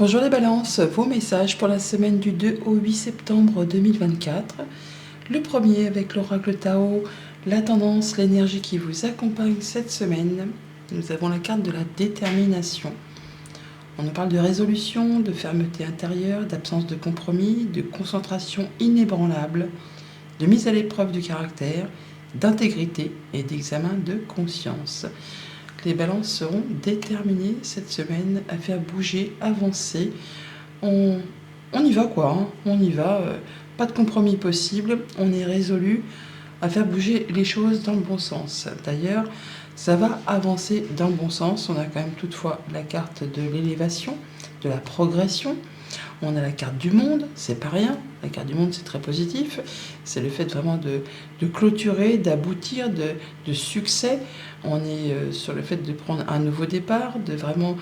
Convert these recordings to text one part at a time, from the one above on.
Bonjour les balances, vos messages pour la semaine du 2 au 8 septembre 2024. Le premier avec l'oracle Tao, la tendance, l'énergie qui vous accompagne cette semaine. Nous avons la carte de la détermination. On nous parle de résolution, de fermeté intérieure, d'absence de compromis, de concentration inébranlable, de mise à l'épreuve du caractère, d'intégrité et d'examen de conscience. Les balances seront déterminées cette semaine à faire bouger, avancer. On y va quoi, hein. On y va, pas de compromis possible, on est résolu à faire bouger les choses dans le bon sens. D'ailleurs, ça va avancer dans le bon sens. On a quand même toutefois la carte de l'élévation, de la progression. On a la carte du monde, c'est pas rien. La carte du monde, c'est très positif. C'est le fait vraiment de clôturer, d'aboutir, de succès. On est sur le fait de prendre un nouveau départ, de vraiment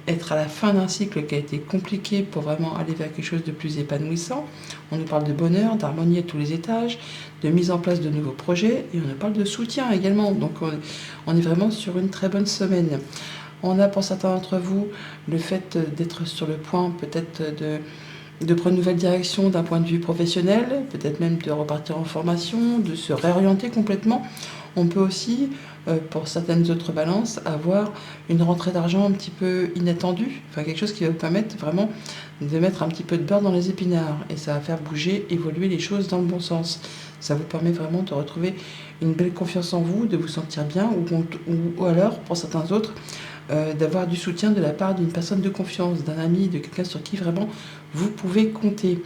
être à la fin d'un cycle qui a été compliqué pour vraiment aller vers quelque chose de plus épanouissant. On nous parle de bonheur, d'harmonie à tous les étages, de mise en place de nouveaux projets et on nous parle de soutien également. Donc on est vraiment sur une très bonne semaine. On a pour certains d'entre vous le fait d'être sur le point peut-être de prendre une nouvelle direction d'un point de vue professionnel, peut-être même de repartir en formation, de se réorienter complètement. On peut aussi, pour certaines autres balances, avoir une rentrée d'argent un petit peu inattendue, enfin quelque chose qui va vous permettre vraiment de mettre un petit peu de beurre dans les épinards et ça va faire bouger, évoluer les choses dans le bon sens. Ça vous permet vraiment de retrouver une belle confiance en vous, de vous sentir bien ou alors, pour certains autres, d'avoir du soutien de la part d'une personne de confiance, d'un ami, de quelqu'un sur qui vraiment vous pouvez compter.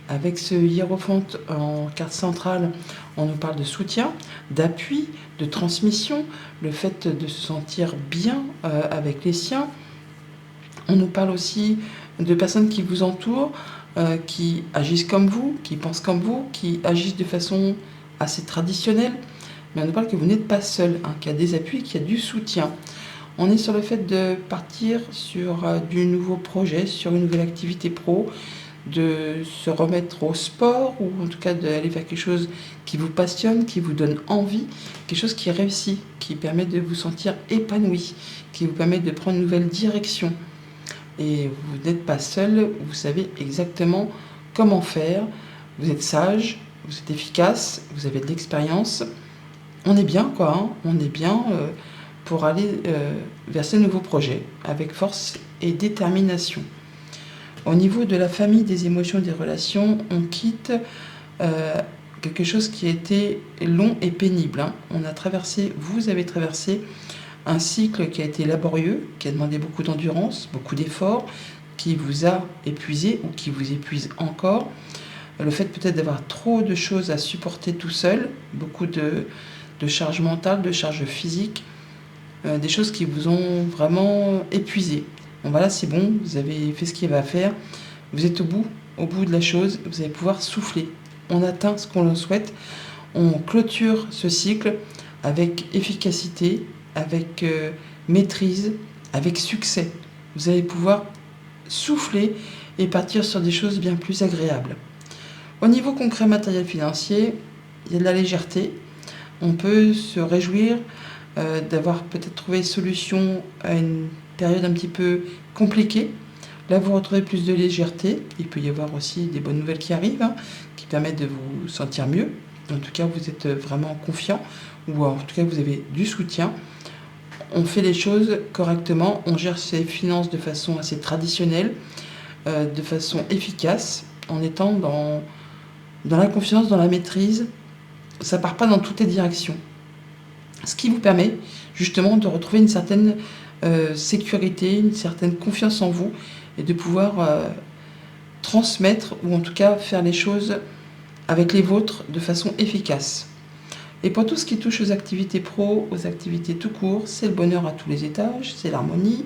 Avec ce hiérophante en carte centrale, on nous parle de soutien, d'appui, de transmission, le fait de se sentir bien avec les siens. On nous parle aussi de personnes qui vous entourent, qui agissent comme vous, qui pensent comme vous, qui agissent de façon assez traditionnelle. Mais on nous parle que vous n'êtes pas seul, hein, qu'il y a des appuis, qu'il y a du soutien. On est sur le fait de partir sur du nouveau projet, sur une nouvelle activité pro, de se remettre au sport ou en tout cas d'aller vers quelque chose qui vous passionne, qui vous donne envie, quelque chose qui réussit, qui permet de vous sentir épanoui, qui vous permet de prendre une nouvelle direction. Et vous n'êtes pas seul, vous savez exactement comment faire, vous êtes sage, vous êtes efficace, vous avez de l'expérience. On est bien quoi, hein. On est bien pour aller vers ce nouveau projet avec force et détermination. Au niveau de la famille, des émotions, des relations, on quitte quelque chose qui a été long et pénible, hein. Vous avez traversé un cycle qui a été laborieux, qui a demandé beaucoup d'endurance, beaucoup d'efforts, qui vous a épuisé ou qui vous épuise encore. Le fait peut-être d'avoir trop de choses à supporter tout seul, beaucoup de charge mentale, de charge physique, des choses qui vous ont vraiment épuisé. Bon voilà, c'est bon, vous avez fait ce qu'il y avait à faire, vous êtes au bout de la chose, vous allez pouvoir souffler. On atteint ce qu'on souhaite, on clôture ce cycle avec efficacité, avec maîtrise, avec succès. Vous allez pouvoir souffler et partir sur des choses bien plus agréables. Au niveau concret, matériel, financier, il y a de la légèreté. On peut se réjouir d'avoir peut-être trouvé solution à une période un petit peu compliquée. Là, vous retrouvez plus de légèreté. Il peut y avoir aussi des bonnes nouvelles qui arrivent, hein, qui permettent de vous sentir mieux. En tout cas, vous êtes vraiment confiant, ou en tout cas, vous avez du soutien. On fait les choses correctement, on gère ses finances de façon assez traditionnelle, de façon efficace, en étant dans la confiance, dans la maîtrise. Ça part pas dans toutes les directions. Ce qui vous permet justement de retrouver une certaine sécurité, une certaine confiance en vous et de pouvoir transmettre ou en tout cas faire les choses avec les vôtres de façon efficace. Et pour tout ce qui touche aux activités pro, aux activités tout court, c'est le bonheur à tous les étages, c'est l'harmonie.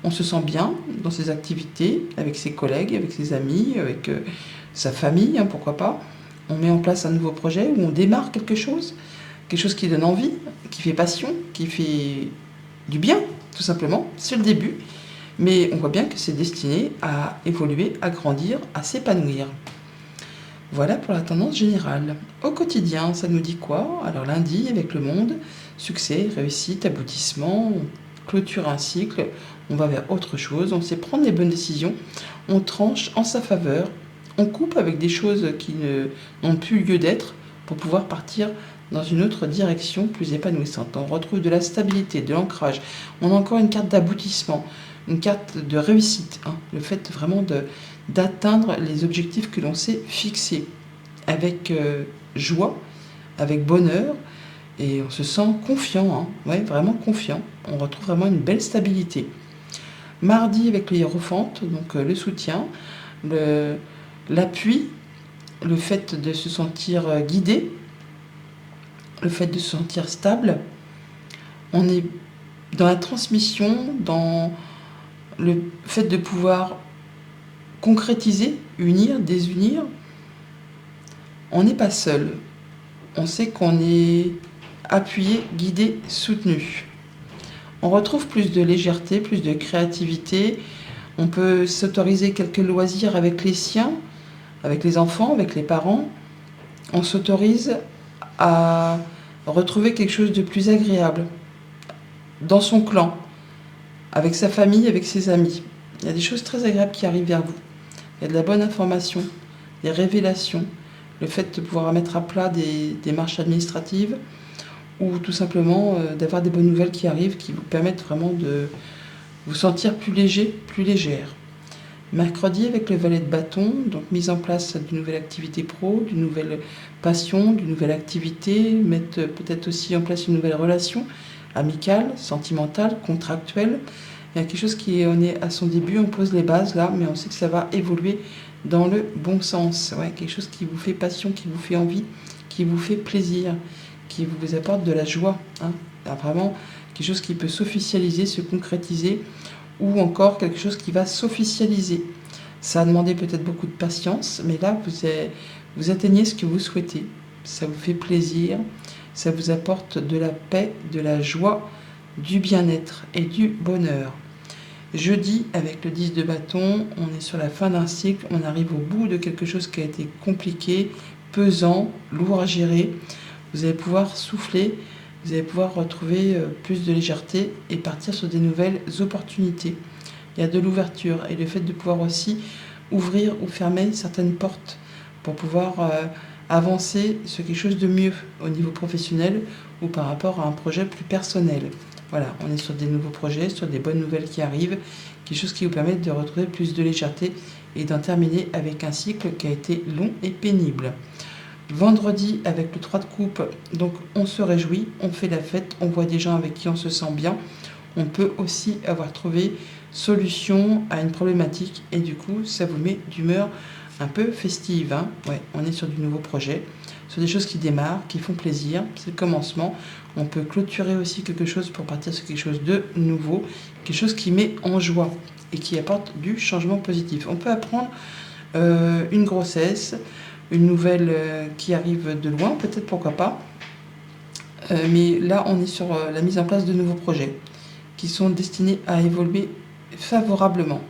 On se sent bien dans ses activités, avec ses collègues, avec ses amis, avec sa famille, hein, pourquoi pas. On met en place un nouveau projet où on démarre quelque chose qui donne envie, qui fait passion, qui fait du bien, tout simplement. C'est le début, mais on voit bien que c'est destiné à évoluer, à grandir, à s'épanouir. Voilà pour la tendance générale. Au quotidien, ça nous dit quoi? Alors lundi, avec le monde, succès, réussite, aboutissement, clôture un cycle, on va vers autre chose, on sait prendre les bonnes décisions, on tranche en sa faveur, on coupe avec des choses qui n'ont plus lieu d'être pour pouvoir partir dans une autre direction plus épanouissante. On retrouve de la stabilité, de l'ancrage. On a encore une carte d'aboutissement, une carte de réussite, le fait vraiment d'atteindre les objectifs que l'on s'est fixés avec joie, avec bonheur, et on se sent confiant, vraiment confiant. On retrouve vraiment une belle stabilité. Mardi avec le hiérophant, donc le soutien, l'appui, le fait de se sentir guidé, le fait de se sentir stable. On est dans la transmission, dans le fait de pouvoir concrétiser, unir, désunir. On n'est pas seul. On sait qu'on est appuyé, guidé, soutenu. On retrouve plus de légèreté, plus de créativité. On peut s'autoriser quelques loisirs avec les siens, avec les enfants, avec les parents. On s'autorise à retrouver quelque chose de plus agréable dans son clan, avec sa famille, avec ses amis. Il y a des choses très agréables qui arrivent vers vous. Il y a de la bonne information, des révélations, le fait de pouvoir mettre à plat des démarches administratives ou tout simplement d'avoir des bonnes nouvelles qui arrivent, qui vous permettent vraiment de vous sentir plus léger, plus légère. Mercredi avec le valet de bâton, donc mise en place d'une nouvelle activité pro, d'une nouvelle passion, d'une nouvelle activité, mettre peut-être aussi en place une nouvelle relation amicale, sentimentale, contractuelle. Il y a quelque chose on est à son début, on pose les bases là, mais on sait que ça va évoluer dans le bon sens. Quelque chose qui vous fait passion, qui vous fait envie, qui vous fait plaisir, qui vous apporte de la joie. Vraiment quelque chose qui peut s'officialiser, se concrétiser, ou encore quelque chose qui va s'officialiser. Ça a demandé peut-être beaucoup de patience, mais là, vous atteignez ce que vous souhaitez. Ça vous fait plaisir, ça vous apporte de la paix, de la joie, du bien-être et du bonheur. Jeudi, avec le 10 de bâton, on est sur la fin d'un cycle, on arrive au bout de quelque chose qui a été compliqué, pesant, lourd à gérer. Vous allez pouvoir souffler, vous allez pouvoir retrouver plus de légèreté et partir sur des nouvelles opportunités. Il y a de l'ouverture et le fait de pouvoir aussi ouvrir ou fermer certaines portes pour pouvoir avancer sur quelque chose de mieux au niveau professionnel ou par rapport à un projet plus personnel. Voilà, on est sur des nouveaux projets, sur des bonnes nouvelles qui arrivent, quelque chose qui vous permet de retrouver plus de légèreté et d'en terminer avec un cycle qui a été long et pénible. Vendredi avec le 3 de coupe, donc on se réjouit, on fait la fête, on voit des gens avec qui on se sent bien. On peut aussi avoir trouvé solution à une problématique et du coup ça vous met d'humeur un peu festive. On est sur du nouveau projet, sur des choses qui démarrent, qui font plaisir, c'est le commencement. On peut clôturer aussi quelque chose pour partir sur quelque chose de nouveau, quelque chose qui met en joie et qui apporte du changement positif. On peut apprendre une grossesse, une nouvelle qui arrive de loin, peut-être, pourquoi pas. Mais là, on est sur la mise en place de nouveaux projets qui sont destinés à évoluer favorablement.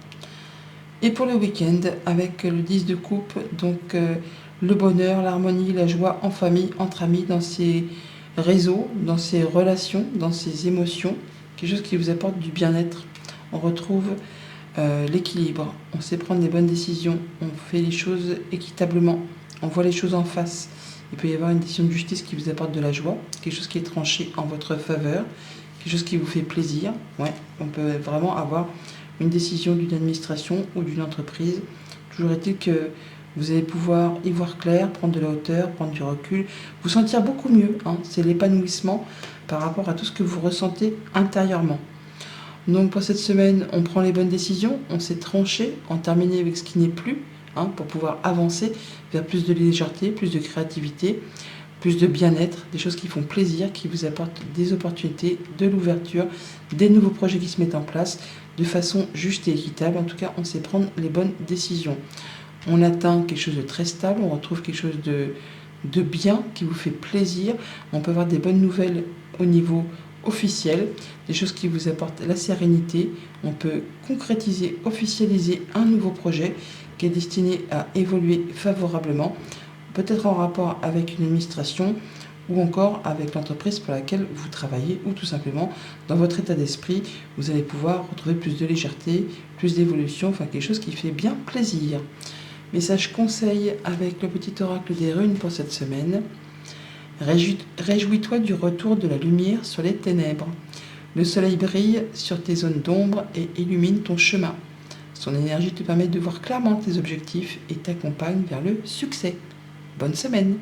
Et pour le week-end, avec le 10 de coupe, donc le bonheur, l'harmonie, la joie en famille, entre amis, dans ses réseaux, dans ses relations, dans ses émotions, quelque chose qui vous apporte du bien-être. On retrouve l'équilibre, on sait prendre les bonnes décisions, on fait les choses équitablement, on voit les choses en face. Il peut y avoir une décision de justice qui vous apporte de la joie, quelque chose qui est tranché en votre faveur, quelque chose qui vous fait plaisir. On peut vraiment avoir une décision d'une administration ou d'une entreprise. Toujours est-il que vous allez pouvoir y voir clair, prendre de la hauteur, prendre du recul, vous sentir beaucoup mieux. C'est l'épanouissement par rapport à tout ce que vous ressentez intérieurement. Donc pour cette semaine, on prend les bonnes décisions, on s'est tranché, on termine avec ce qui n'est plus, pour pouvoir avancer vers plus de légèreté, plus de créativité, plus de bien-être, des choses qui font plaisir, qui vous apportent des opportunités, de l'ouverture, des nouveaux projets qui se mettent en place de façon juste et équitable. En tout cas, on sait prendre les bonnes décisions. On atteint quelque chose de très stable, on retrouve quelque chose de bien qui vous fait plaisir. On peut avoir des bonnes nouvelles au niveau officiel, des choses qui vous apportent la sérénité. On peut concrétiser, officialiser un nouveau projet qui est destiné à évoluer favorablement, peut-être en rapport avec une administration ou encore avec l'entreprise pour laquelle vous travaillez, ou tout simplement dans votre état d'esprit, vous allez pouvoir retrouver plus de légèreté, plus d'évolution, enfin quelque chose qui fait bien plaisir. Message conseil avec le petit oracle des runes pour cette semaine. Réjouis-toi du retour de la lumière sur les ténèbres. Le soleil brille sur tes zones d'ombre et illumine ton chemin. Son énergie te permet de voir clairement tes objectifs et t'accompagne vers le succès. Bonne semaine!